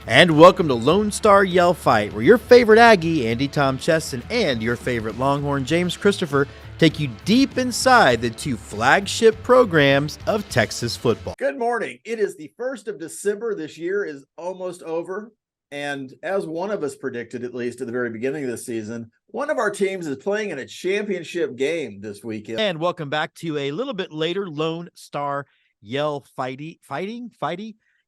And welcome to Lone Star Yell Fight, where your favorite Aggie, Andy Tom Chesson, and your favorite Longhorn, James Christopher, take you deep inside the two flagship programs of Texas football. Good morning. It is the 1st of December. This year is almost over. And as one of us predicted, at least at the very beginning of the season, one of our teams is playing in a championship game this weekend. And welcome back to a little bit later Lone Star Yell Fighty.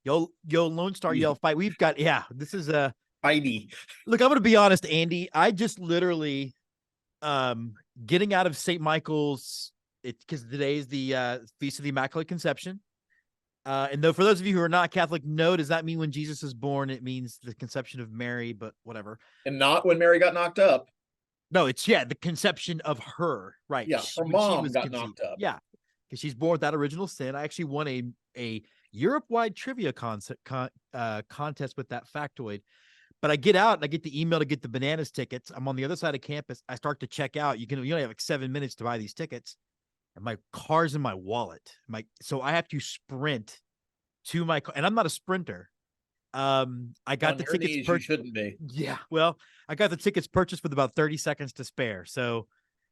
Yo, Lone Star Yell Fight. We've got, this is a Fighty. Look, I'm going to be honest, Andy. I just literally getting out of St. Michael's, because today is the Feast of the Immaculate Conception. And though for those of you who are not Catholic, no, does that mean when Jesus is born, it means the conception of Mary, but whatever. And not when Mary got knocked up. No, it's, the conception of her, right? Yeah, her mom got knocked up. Yeah, because she's born with that original sin. I actually won a Europe-wide trivia contest with that factoid. But I get out and I get the email to get the bananas tickets. I'm on the other side of campus. I start to check out. You only have like 7 minutes to buy these tickets. And my car's in my wallet. So I have to sprint to my car. And I'm not a sprinter. I got the tickets. You shouldn't be. Yeah. Well, I got the tickets purchased with about 30 seconds to spare. So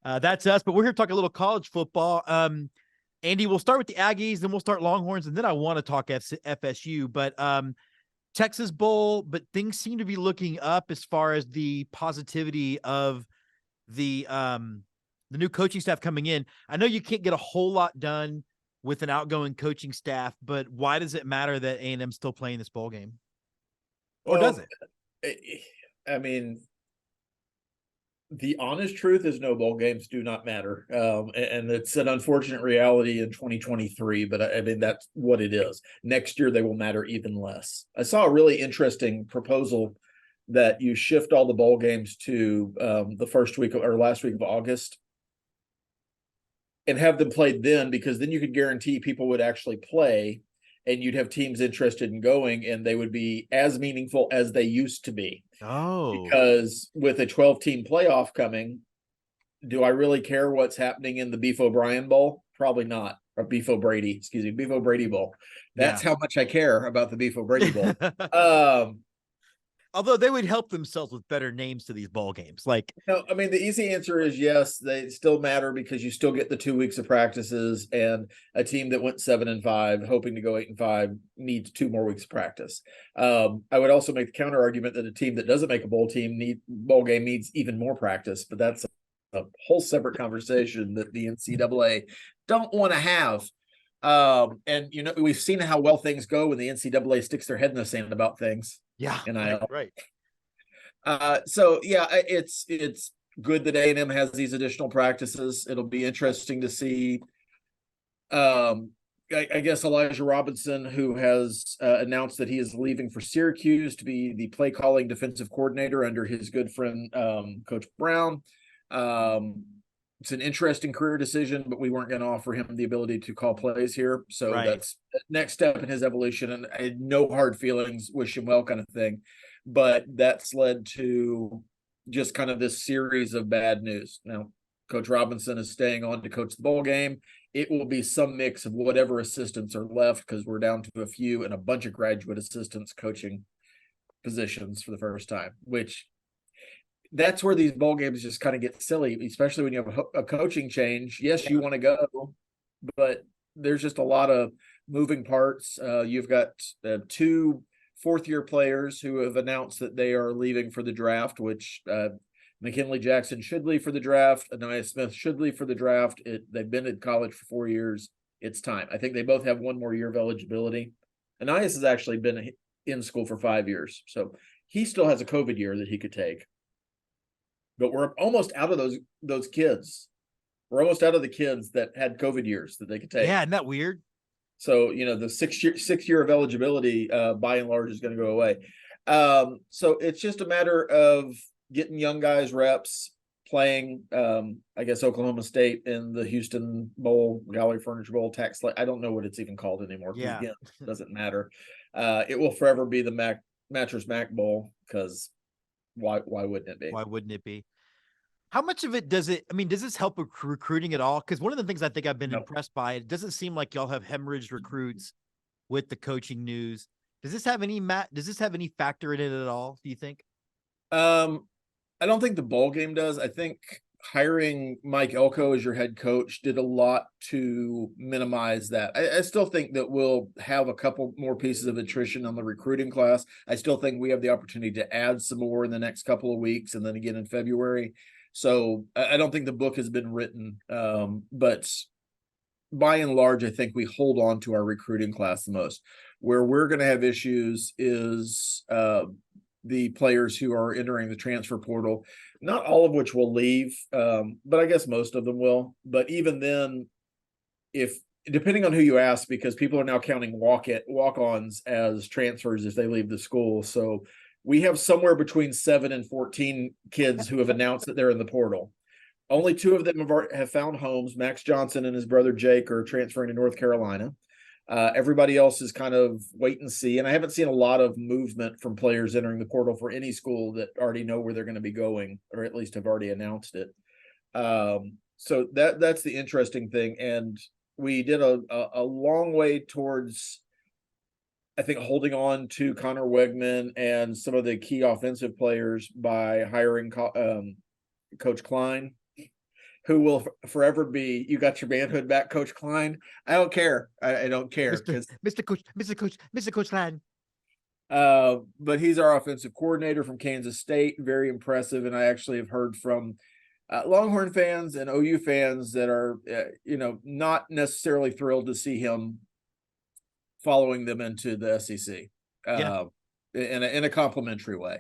that's us. But we're here to talk a little college football. Andy, we'll start with the Aggies, then we'll start Longhorns, and then I want to talk FSU. But Texas Bowl, but things seem to be looking up as far as the positivity of the new coaching staff coming in. I know you can't get a whole lot done with an outgoing coaching staff, but why does it matter that A&M's still playing this bowl game? Or does it? I mean, the honest truth is no, bowl games do not matter. And it's an unfortunate reality in 2023, but I mean, that's what it is. Next year, they will matter even less. I saw a really interesting proposal that you shift all the bowl games to the first week or last week of August and have them played then, because then you could guarantee people would actually play and you'd have teams interested in going, and they would be as meaningful as they used to be. Oh, because with a 12-team playoff coming, do I really care what's happening in the Beef O'Brien Bowl? Probably not. Or Beef O'Brady Bowl. That's how much I care about the Beef O'Brady Bowl. Although they would help themselves with better names to these bowl games. No, I mean, the easy answer is yes, they still matter because you still get the 2 weeks of practices, and a team that went 7-5, hoping to go 8-5, needs 2 more weeks of practice. I would also make the counter argument that a team that doesn't make a bowl game needs even more practice, but that's a whole separate conversation that the NCAA don't want to have. And we've seen how well things go when the NCAA sticks their head in the sand about things. Yeah, right. So yeah, it's good that A&M has these additional practices. It'll be interesting to see. I guess Elijah Robinson, who has announced that he is leaving for Syracuse to be the play calling defensive coordinator under his good friend Coach Brown. It's an interesting career decision, but we weren't going to offer him the ability to call plays here. So That's the next step in his evolution. And I had no hard feelings, wish him well kind of thing. But that's led to just kind of this series of bad news. Now, Coach Robinson is staying on to coach the bowl game. It will be some mix of whatever assistants are left, because we're down to a few and a bunch of graduate assistants coaching positions for the first time, which that's where these bowl games just kind of get silly, especially when you have a coaching change. Yes, you want to go, but there's just a lot of moving parts. You've got 2 fourth-year players who have announced that they are leaving for the draft, which McKinley Jackson should leave for the draft. Anaya Smith should leave for the draft. They've been at college for 4 years. It's time. I think they both have 1 more year of eligibility. Anais has actually been in school for 5 years, so he still has a COVID year that he could take. But we're almost out of those kids. We're almost out of the kids that had COVID years that they could take. Yeah, isn't that weird? So, the six year of eligibility, by and large, is going to go away. So it's just a matter of getting young guys reps, playing, I guess, Oklahoma State in the Houston Bowl, Gallery Furniture Bowl, I don't know what it's even called anymore. Yeah. Again, it doesn't matter. It will forever be the Mattress Mac Bowl, because why wouldn't it be? Why wouldn't it be? How much of it does this help recruiting at all? Because one of the things I think I've been impressed by, it doesn't seem like y'all have hemorrhaged recruits with the coaching news. Does this have any Does this have any factor in it at all? Do you think? I don't think the bowl game does. I think hiring Mike Elko as your head coach did a lot to minimize that. I still think that we'll have a couple more pieces of attrition on the recruiting class. I still think we have the opportunity to add some more in the next couple of weeks and then again in February. So I don't think the book has been written. But by and large, I think we hold on to our recruiting class the most. Where we're going to have issues is the players who are entering the transfer portal, not all of which will leave, but I guess most of them will. But even then, if depending on who you ask, because people are now counting walk-ons as transfers if they leave the school. So we have somewhere between 7 and 14 kids who have announced that they're in the portal. Only 2 of them have found homes. Max Johnson and his brother Jake are transferring to North Carolina. Everybody else is kind of wait and see. And I haven't seen a lot of movement from players entering the portal for any school that already know where they're going to be going, or at least have already announced it. So that's the interesting thing. And we did a long way towards, I think, holding on to Connor Wegman and some of the key offensive players by hiring Coach Klein, who will forever be, you got your manhood back, Coach Klein. I don't care. I don't care. Mr. Coach Klein. But he's our offensive coordinator from Kansas State. Very impressive. And I actually have heard from Longhorn fans and OU fans that are, not necessarily thrilled to see him following them into the SEC in a complimentary way.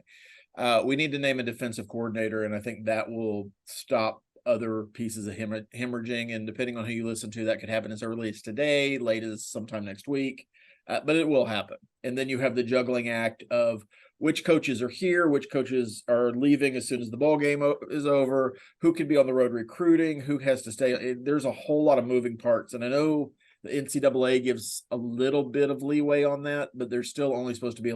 We need to name a defensive coordinator, and I think that will stop other pieces of hemorrhaging. And depending on who you listen to, that could happen as early as today, late as sometime next week. But it will happen. And then you have the juggling act of which coaches are here, which coaches are leaving as soon as the ball game is over, who can be on the road recruiting, who has to stay. There's a whole lot of moving parts. And I know the NCAA gives a little bit of leeway on that, but there's still only supposed to be,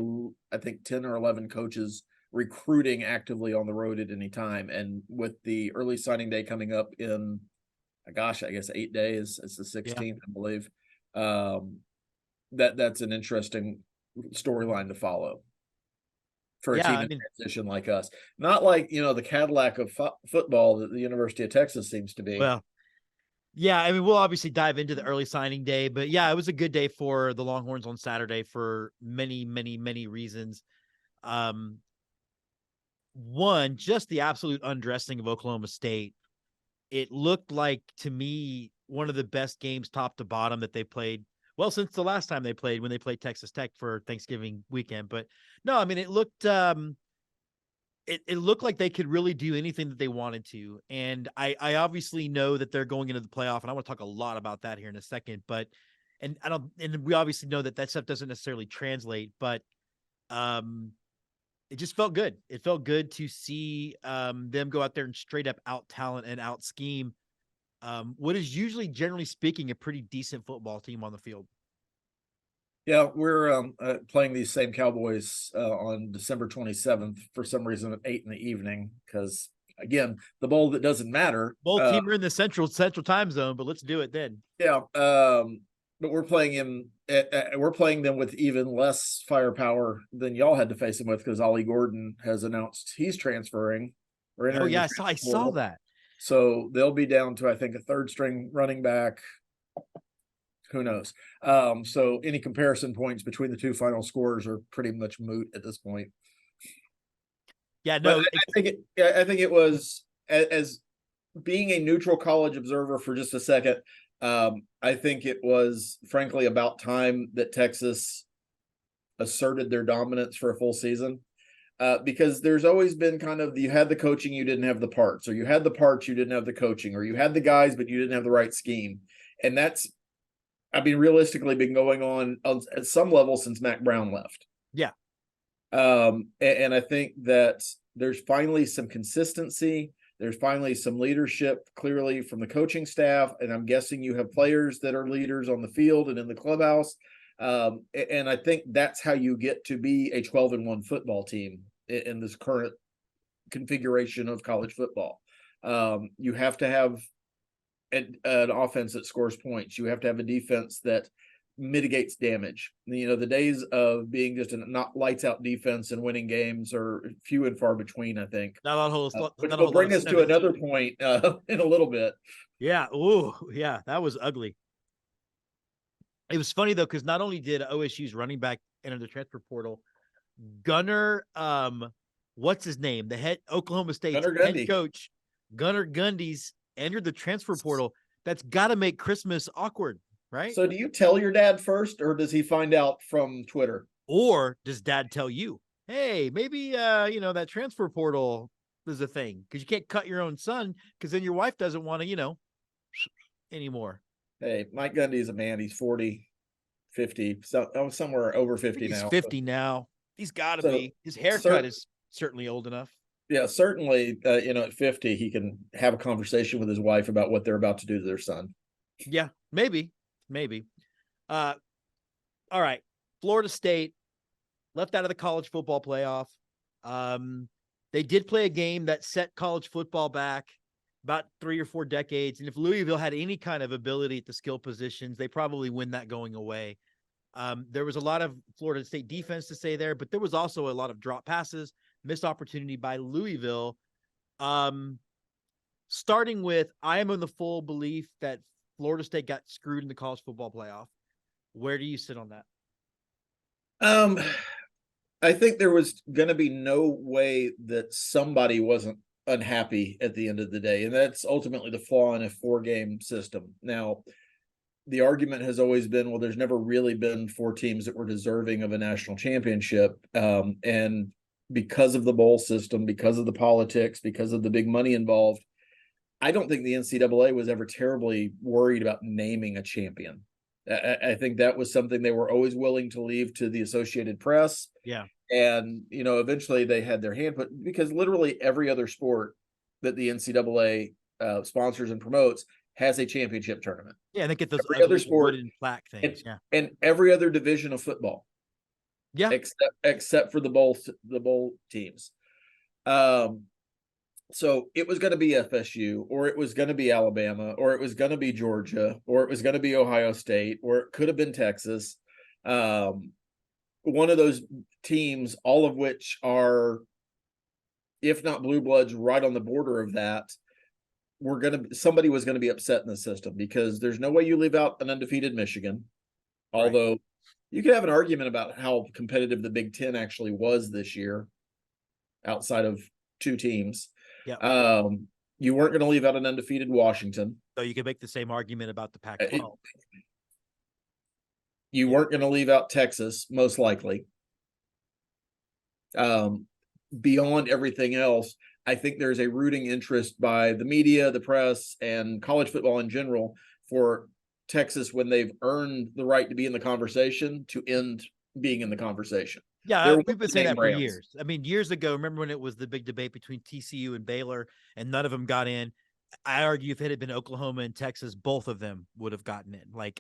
I think, 10 or 11 coaches recruiting actively on the road at any time. And with the early signing day coming up in, I guess 8 days, it's the 16th, I believe. That's an interesting storyline to follow for a team in transition like us. Not like, the Cadillac of football that the University of Texas seems to be. Well, yeah, I mean, we'll obviously dive into the early signing day, but yeah, it was a good day for the Longhorns on Saturday for many, many, many reasons. One, just the absolute undressing of Oklahoma State. It looked like, to me, one of the best games top to bottom that they played. Well, since the last time they played, when they played Texas Tech for Thanksgiving weekend. But no, I mean, it looked it looked like they could really do anything that they wanted to. And I obviously know that they're going into the playoff, and I want to talk a lot about that here in a second. But and we obviously know that stuff doesn't necessarily translate, but it just felt good. It felt good to see them go out there and straight up out talent and out scheme what is usually, generally speaking, a pretty decent football team on the field. Yeah, we're playing these same Cowboys on December 27th for some reason at 8 p.m. because, again, the bowl that doesn't matter. Both teams are in the central time zone, but let's do it then. Yeah, but we're playing them with even less firepower than y'all had to face them with, because Ollie Gordon has announced he's transferring. Oh yeah, I saw that. So they'll be down to, I think, a third string running back. Who knows? So any comparison points between the two final scores are pretty much moot at this point. Yeah, no, I think it was, as being a neutral college observer for just a second. I think it was, frankly, about time that Texas asserted their dominance for a full season. Because there's always been kind of, you had the coaching, you didn't have the parts, or you had the parts, you didn't have the coaching, or you had the guys, but you didn't have the right scheme. And that's, realistically been going on at some level since Mac Brown left. Yeah. And I think that there's finally some consistency. There's finally some leadership, clearly, from the coaching staff. And I'm guessing you have players that are leaders on the field and in the clubhouse. And I think that's how you get to be a 12-1 football team in this current configuration of college football. You have to have an offense that scores points. You have to have a defense that mitigates damage. You know, the days of being just a not lights out defense and winning games are few and far between, I think. Which not a will whole lot bring of us to 17. another point in a little bit. Yeah. Ooh, yeah, that was ugly. It was funny though, because not only did OSU's running back enter the transfer portal, Gunner, what's his name? The head Oklahoma State's Gunnar head Gundy. coach, Gunner Gundy's entered the transfer portal. That's got to make Christmas awkward, right? So do you tell your dad first, or does he find out from Twitter? Or does dad tell you, hey, maybe that transfer portal is a thing? Because you can't cut your own son, because then your wife doesn't want to, anymore. Hey, Mike Gundy is a man. He's 40, 50, somewhere over 50 He's now. 50 now. He's got to So, be. His haircut is certainly old enough. Yeah, certainly, at 50, he can have a conversation with his wife about what they're about to do to their son. Yeah, maybe. All right. Florida State left out of the college football playoff. They did play a game that set college football back about 3 or 4 decades. And if Louisville had any kind of ability at the skill positions, they probably win that going away. There was a lot of Florida State defense to say there, but there was also a lot of drop passes, missed opportunity by Louisville. Starting with, I am in the full belief that Florida State got screwed in the college football playoff. Where do you sit on that? I think there was going to be no way that somebody wasn't unhappy at the end of the day. And that's ultimately the flaw in a 4-game system. Now, the argument has always been, well, there's never really been 4 teams that were deserving of a national championship. And because of the bowl system, because of the politics, because of the big money involved, I don't think the NCAA was ever terribly worried about naming a champion. I think that was something they were always willing to leave to the Associated Press. Yeah. And, eventually they had their hand put, because literally every other sport that the NCAA sponsors and promotes has a championship tournament. Yeah, they get those every other sport wooden plaque things. And every other division of football. Yeah. Except for the bowl teams. So it was going to be FSU, or it was going to be Alabama, or it was going to be Georgia, or it was going to be Ohio State, or it could have been Texas. One of those teams, all of which are, if not blue bloods, right on the border of that, somebody was going to be upset in the system, because there's no way you leave out an undefeated Michigan. Although right. You could have an argument about how competitive the Big Ten actually was this year, outside of 2 teams. Yeah. You weren't going to leave out an undefeated Washington. So you could make the same argument about the Pac-12. You weren't going to leave out Texas, most likely. Beyond everything else, I think there's a rooting interest by the media, the press, and college football in general for Texas, when they've earned the right to be in the conversation, to end being in the conversation. Yeah, we've been saying that for years. I mean, years ago, remember when it was the big debate between TCU and Baylor, and none of them got in? I argue if it had been Oklahoma and Texas, both of them would have gotten in. I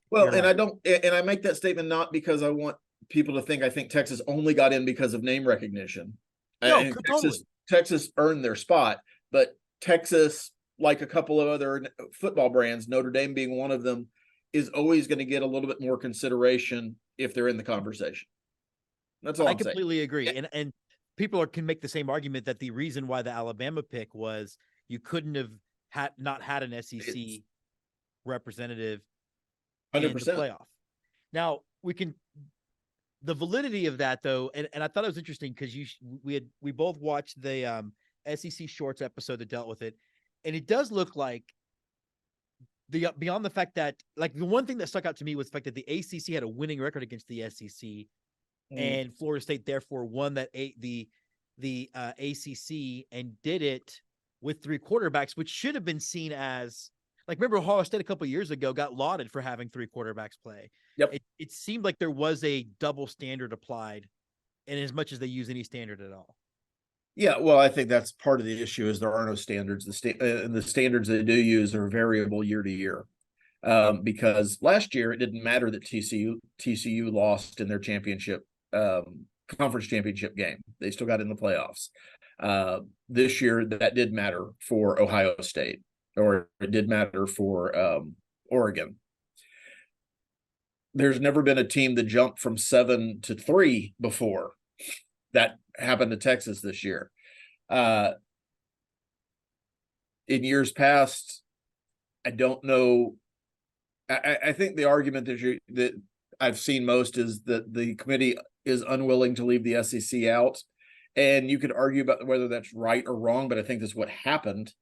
make that statement not because I want people to think I think Texas only got in because of name recognition. No, totally. Texas earned their spot, but Texas, like a couple of other football brands, Notre Dame being one of them, is always going to get a little bit more consideration if they're in the conversation. That's all I completely agree. And people can make the same argument that the reason why the Alabama pick was you couldn't have not had an SEC representative 100%. In the playoff. Now the validity of that though, and I thought it was interesting because we both watched the SEC Shorts episode that dealt with it, and it does look like beyond the fact that, like, the one thing that stuck out to me was the fact that the ACC had a winning record against the SEC, and Florida State therefore won the ACC and did it with 3 quarterbacks, which should have been seen as, like, remember Ohio State a couple of years ago got lauded for having 3 quarterbacks play. Yep. It seemed like there was a double standard applied, in as much as they use any standard at all. Yeah, well, I think that's part of the issue is there are no standards. The standards they do use are variable year to year. Because last year it didn't matter that TCU lost in their conference championship game. They still got in the playoffs. This year that did matter for Ohio State, or it did matter for Oregon. there's never been a team that jumped from 7-3 before. That happened to Texas this year. In years past, I don't know. I think the argument that I've seen most is that the committee is unwilling to leave the SEC out. And you could argue about whether that's right or wrong, but I think that's what happened.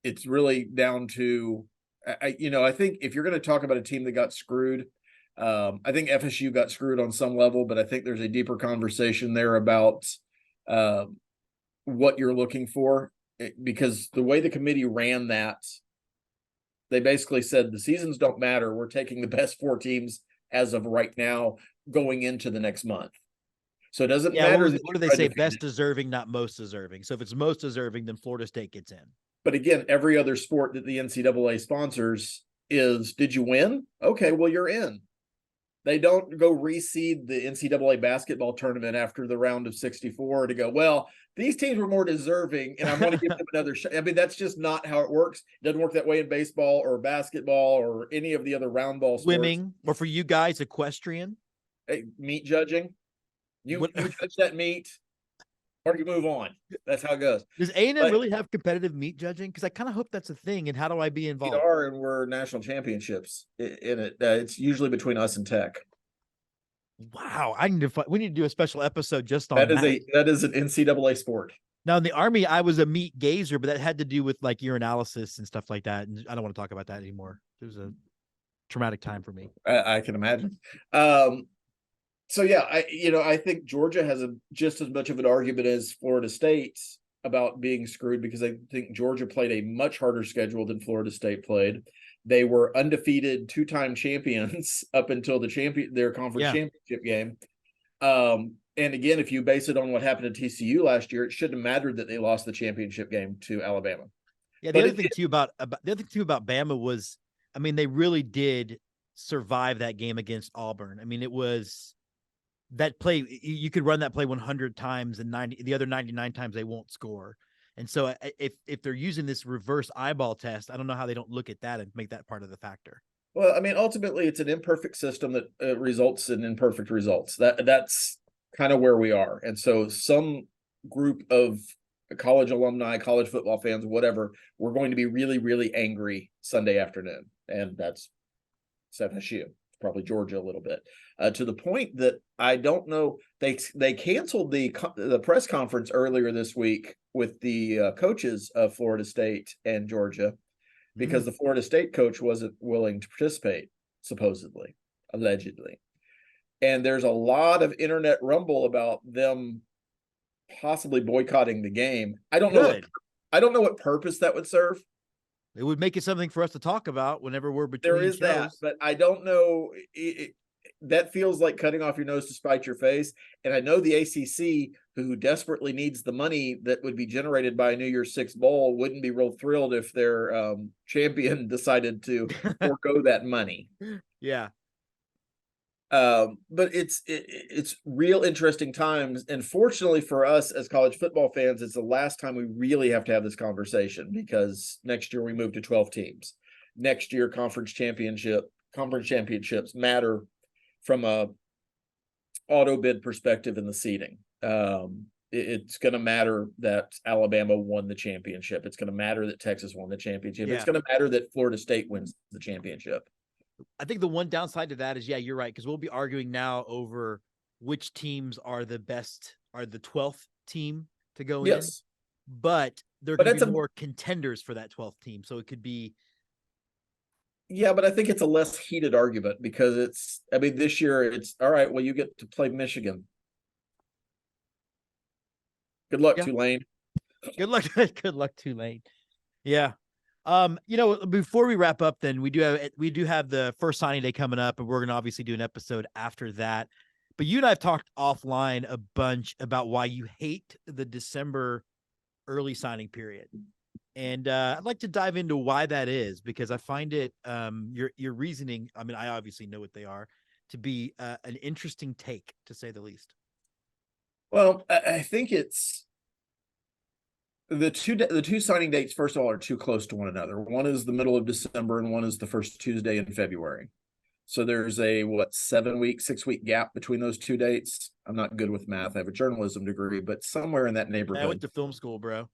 It's really down to, I think if you're going to talk about a team that got screwed, I think FSU got screwed on some level, but I think there's a deeper conversation there about what you're looking for, because the way the committee ran that, they basically said the seasons don't matter. We're taking the best 4 teams as of right now going into the next month. So it doesn't matter. What do they say? Best deserving, not most deserving. So if it's most deserving, then Florida State gets in. But again, every other sport that the NCAA sponsors is, did you win? Okay, well, you're in. They don't go reseed the NCAA basketball tournament after the round of 64 to go, well, these teams were more deserving and I want to give them another shot. I mean, that's just not how it works. It doesn't work that way in baseball or basketball or any of the other round ball sports. Swimming, or for you guys, equestrian. Hey, meat judging. You judge that meat, or you move on. That's how it goes. Does A&M really have competitive meat judging? Because I kind of hope that's a thing. And how do I be involved? We are, and we're national championships in it. It's usually between us and Tech. Wow, we need to do a special episode just on that. That is an NCAA sport. Now in the Army, I was a meat gazer, but that had to do with like urinalysis and stuff like that. And I don't want to talk about that anymore. It was a traumatic time for me. I can imagine. So yeah, I think Georgia has just as much of an argument as Florida State about being screwed, because I think Georgia played a much harder schedule than Florida State played. They were undefeated 2-time champions up until their conference championship game. And again, if you base it on what happened at TCU last year, it shouldn't have mattered that they lost the championship game to Alabama. Yeah, the other thing too about Bama was, I mean, they really did survive that game against Auburn. I mean, it was that play, you could run that play 100 times and the other 99 times they won't score. And so if they're using this reverse eyeball test, I don't know how they don't look at that and make that part of the factor. Well, I mean, ultimately it's an imperfect system that results in imperfect results. That's kind of where we are. And so some group of college alumni, college football fans, whatever, we're going to be really, really angry Sunday afternoon. And that's FSU. Probably Georgia a little bit, to the point that I don't know, they canceled the press conference earlier this week with the coaches of Florida State and Georgia, because the Florida State coach wasn't willing to participate, supposedly, allegedly. And there's a lot of internet rumble about them possibly boycotting the game. I don't know what purpose that would serve. It would make it something for us to talk about whenever we're between There is shows. that, but I don't know. That feels like cutting off your nose to spite your face. And I know the ACC, who desperately needs the money that would be generated by a New Year's Six bowl, wouldn't be real thrilled if their champion decided to forego that money. Yeah. But it's real interesting times. And fortunately for us as college football fans, it's the last time we really have to have this conversation, because next year we move to 12 teams. Next year, conference championships matter from a auto bid perspective in the seeding. It's going to matter that Alabama won the championship. It's going to matter that Texas won the championship. Yeah. It's going to matter that Florida State wins the championship. I think the one downside to that is, yeah, you're right, because we'll be arguing now over which teams are the best, are the 12th team to go in. But there could be more contenders for that 12th team. So it could be. Yeah, but I think it's a less heated argument, because this year it's all right. Well, you get to play Michigan. Good luck, Tulane. Good luck. Good luck, Tulane. Yeah. Before we wrap up, then we do have the first signing day coming up, and we're going to obviously do an episode after that. But you and I have talked offline a bunch about why you hate the December early signing period. And I'd like to dive into why that is, because I find it, your reasoning, I mean, I obviously know what they are, to be an interesting take, to say the least. Well, I think The two signing dates, first of all, are too close to one another. One is the middle of December, and one is the first Tuesday in February. So there's a 7-week, 6-week gap between those two dates. I'm not good with math. I have a journalism degree, but somewhere in that Yeah, neighborhood. I went to film school, bro. I had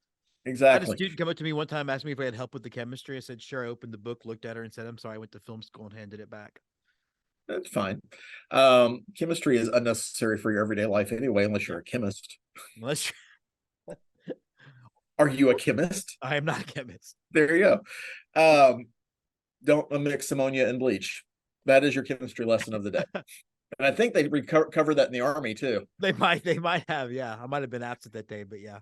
a Exactly. student come up to me one time, asked me if I had help with the chemistry. I said, sure. I opened the book, looked at her, and said, I'm sorry, I went to film school, and handed it back. That's fine. Chemistry is unnecessary for your everyday life anyway, unless you're a chemist. Unless Are you a chemist? I am not a chemist. There you go. Don't mix ammonia and bleach. That is your chemistry lesson of the day. And I think they cover that in the Army too. They might have. Yeah, I might have been absent that day, but yeah.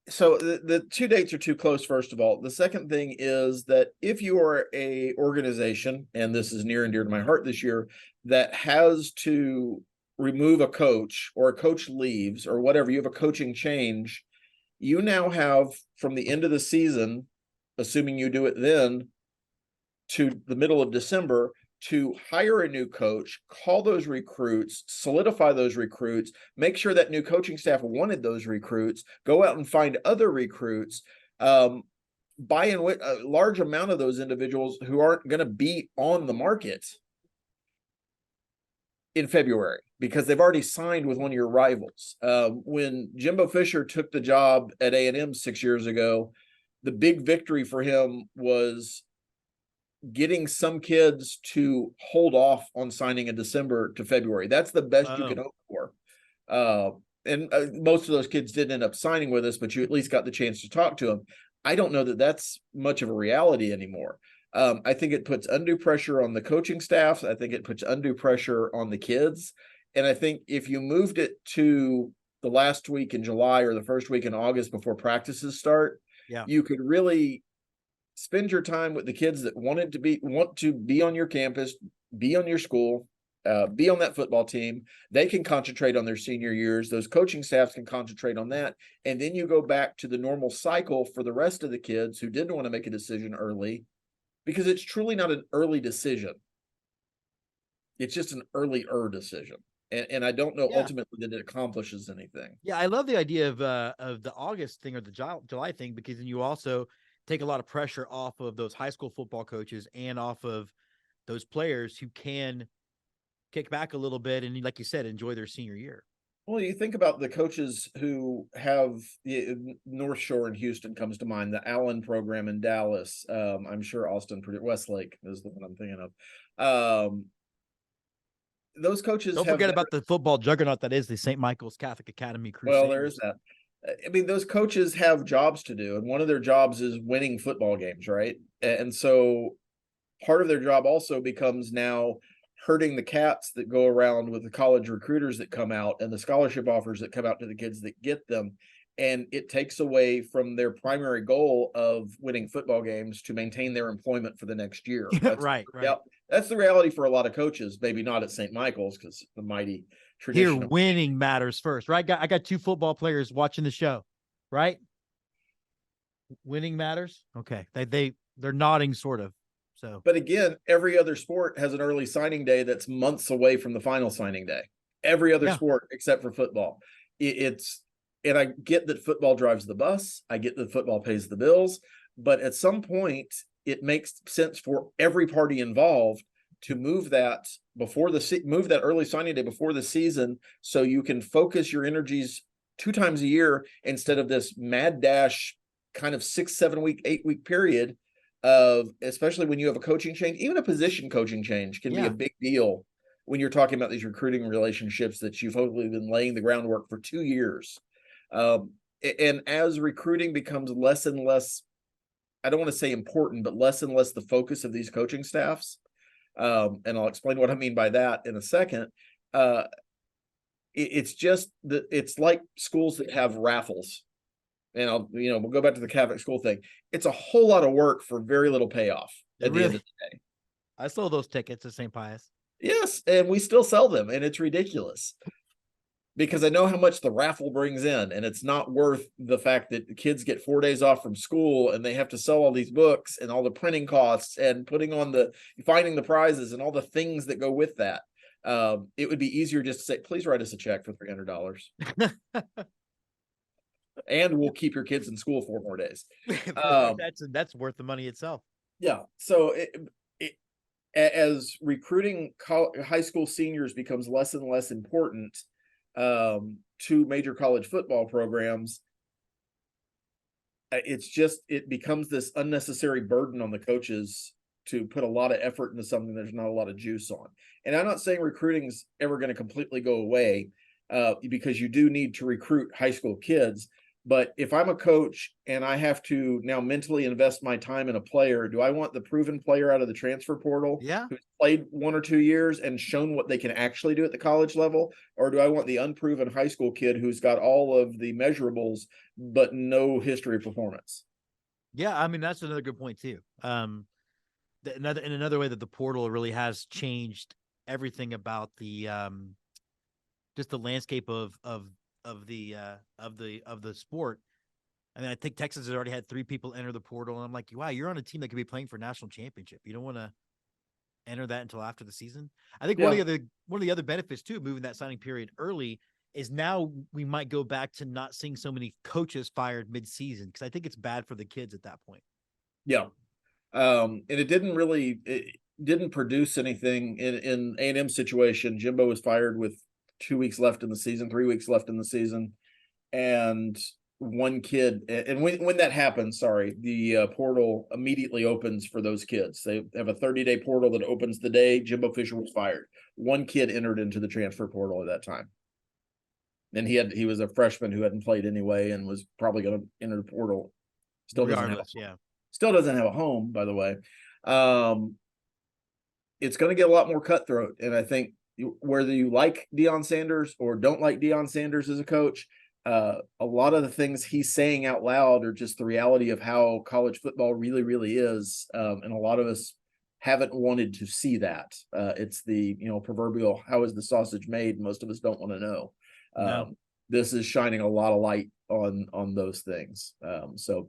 So the two dates are too close. First of all, the second thing is that if you are a organization, and this is near and dear to my heart this year, that has to remove a coach, or a coach leaves, or whatever, you have a coaching change, you now have from the end of the season, assuming you do it then, to the middle of December, to hire a new coach, call those recruits, solidify those recruits, make sure that new coaching staff wanted those recruits, go out and find other recruits, buy in with a large amount of those individuals who aren't going to be on the market in February because they've already signed with one of your rivals. When Jimbo Fisher took the job at A&M 6 years ago, the big victory for him was getting some kids to hold off on signing in December to February. That's the best you can hope for. And most of those kids didn't end up signing with us, but you at least got the chance to talk to them. I don't know that that's much of a reality anymore. I think it puts undue pressure on the coaching staff. I think it puts undue pressure on the kids. And I think if you moved it to the last week in July or the first week in August before practices start, you could really spend your time with the kids that want to be on your campus, be on your school, be on that football team. They can concentrate on their senior years. Those coaching staffs can concentrate on that. And then you go back to the normal cycle for the rest of the kids who didn't want to make a decision early, because it's truly not an early decision. It's just an earlier decision. And I don't know ultimately that it accomplishes anything. Yeah, I love the idea of the August thing or the July thing, because then you also take a lot of pressure off of those high school football coaches and off of those players who can kick back a little bit and, like you said, enjoy their senior year. Well, you think about the coaches who have North Shore in Houston comes to mind, the Allen program in Dallas. I'm sure Austin, Westlake is the one I'm thinking of. Those coaches don't forget about the football juggernaut that is the St. Michael's Catholic Academy Crusaders. Well, there is that. I mean, those coaches have jobs to do, and one of their jobs is winning football games, right? And so part of their job also becomes now herding the cats that go around with the college recruiters that come out and the scholarship offers that come out to the kids that get them. And it takes away from their primary goal of winning football games to maintain their employment for the next year. Right. Yeah, that's the reality for a lot of coaches, maybe not at St. Michael's because the mighty tradition. Here, winning matters first, right? I got two football players watching the show, right? Winning matters. Okay. They're nodding sort of. So, but again, every other sport has an early signing day that's months away from the final signing day. Every other sport except for football. And I get that football drives the bus. I get that football pays the bills, but at some point it makes sense for every party involved to move that early signing day before the season, so you can focus your energies 2 times a year instead of this mad dash kind of 6, 7 week, 8 week period of, especially when you have a coaching change. Even a position coaching change can be a big deal when you're talking about these recruiting relationships that you've hopefully been laying the groundwork for 2 years. And as recruiting becomes less and less, I don't want to say important, but less and less the focus of these coaching staffs. And I'll explain what I mean by that in a second. It's just that it's like schools that have raffles. And we'll go back to the Catholic school thing. It's a whole lot of work for very little payoff at the end of the day. I sold those tickets at St. Pius. Yes, and we still sell them, and it's ridiculous because I know how much the raffle brings in, and it's not worth the fact that the kids get 4 days off from school and they have to sell all these books and all the printing costs and finding the prizes and all the things that go with that. It would be easier just to say, please write us a check for $300. and we'll keep your kids in school 4 more days. Um, That's worth the money itself. yeah. So as recruiting high school seniors becomes less and less important to major college football programs, it becomes this unnecessary burden on the coaches to put a lot of effort into something there's not a lot of juice on. And I'm not saying recruiting's ever going to completely go away, because you do need to recruit high school kids. But if I'm a coach and I have to now mentally invest my time in a player, do I want the proven player out of the transfer portal Yeah. who's played 1 or 2 years and shown what they can actually do at the college level? Or do I want the unproven high school kid who's got all of the measurables but no history of performance? Yeah, I mean that's another good point too. Another way that the portal really has changed everything about the just the landscape of the sport. I mean, I think Texas has already had 3 people enter the portal, and I'm like, wow, you're on a team that could be playing for a national championship. You don't want to enter that until after the season. I think Yeah. one of the other benefits too, moving that signing period early, is now we might go back to not seeing so many coaches fired mid-season, because I think it's bad for the kids at that point. Yeah. And it didn't produce anything in A&M situation. Jimbo was fired with 2 weeks left in the season, 3 weeks left in the season. And one kid, and when that happens, the portal immediately opens for those kids. They have a 30-day portal that opens the day Jimbo Fisher was fired. One kid entered into the transfer portal at that time. And he was a freshman who hadn't played anyway and was probably going to enter the portal. Still doesn't have a home, by the way. It's going to get a lot more cutthroat. And I think whether you like Deion Sanders or don't like Deion Sanders as a coach, a lot of the things he's saying out loud are just the reality of how college football really, really is. And a lot of us haven't wanted to see that. It's the, proverbial, how is the sausage made? Most of us don't want to know. No. This is shining a lot of light on those things. So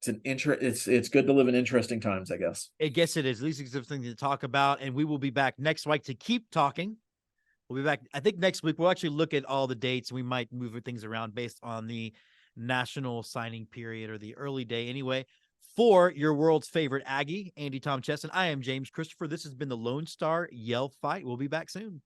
it's good to live in interesting times, I guess. I guess it is. At least it's something to talk about, and we will be back next week to keep talking. We'll be back. I think next week we'll actually look at all the dates, and we might move things around based on the national signing period or the early day. Anyway, for your world's favorite Aggie, Andy Tom Chesson, I am James Christopher. This has been the Lone Star Yell Fight. We'll be back soon.